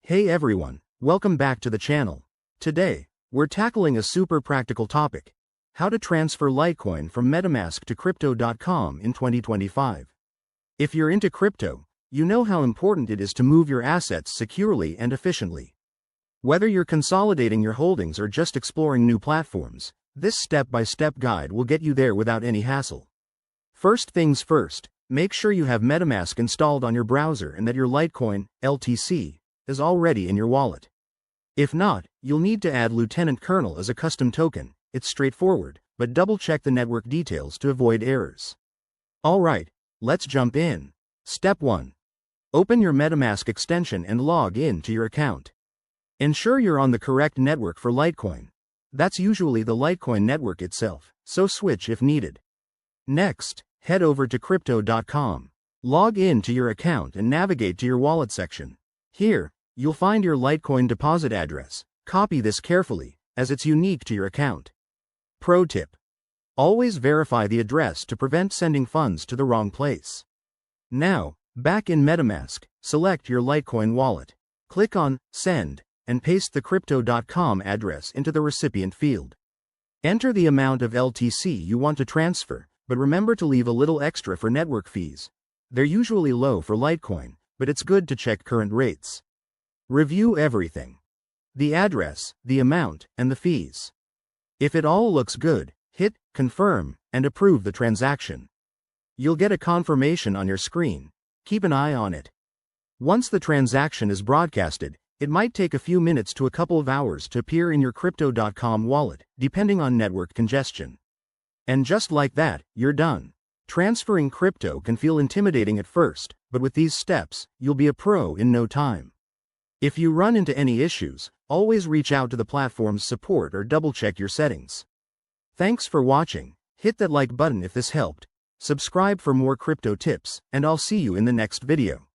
Hey everyone, welcome back to the channel. Today, we're tackling a super practical topic: how to transfer Litecoin from Metamask to Crypto.com in 2025. If you're into crypto, you know how important it is to move your assets securely and efficiently. Whether you're consolidating your holdings or just exploring new platforms, this step-by-step guide will get you there without any hassle. First things first, make sure you have Metamask installed on your browser and that your Litecoin, LTC, is already in your wallet. If not, you'll need to add Lieutenant Colonel as a custom token. It's straightforward, but double-check the network details to avoid errors. Alright, let's jump in. Step 1. Open your Metamask extension and log in to your account. Ensure you're on the correct network for Litecoin. That's usually the Litecoin network itself, so switch if needed. Next, head over to Crypto.com. Log in to your account and navigate to your wallet section. Here, you'll find your Litecoin deposit address. Copy this carefully, as it's unique to your account. Pro tip: always verify the address to prevent sending funds to the wrong place. Now, back in Metamask, select your Litecoin wallet. Click on Send, and paste the Crypto.com address into the recipient field. Enter the amount of LTC you want to transfer, but remember to leave a little extra for network fees. They're usually low for Litecoin, but it's good to check current rates. Review everything: the address, the amount, and the fees. If it all looks good, hit Confirm and approve the transaction. You'll get a confirmation on your screen. Keep an eye on it. Once the transaction is broadcasted, it might take a few minutes to a couple of hours to appear in your Crypto.com wallet, depending on network congestion. And just like that, you're done. Transferring crypto can feel intimidating at first, but with these steps, you'll be a pro in no time. If you run into any issues, always reach out to the platform's support or double-check your settings. Thanks for watching. Hit that like button if this helped. Subscribe for more crypto tips, and I'll see you in the next video.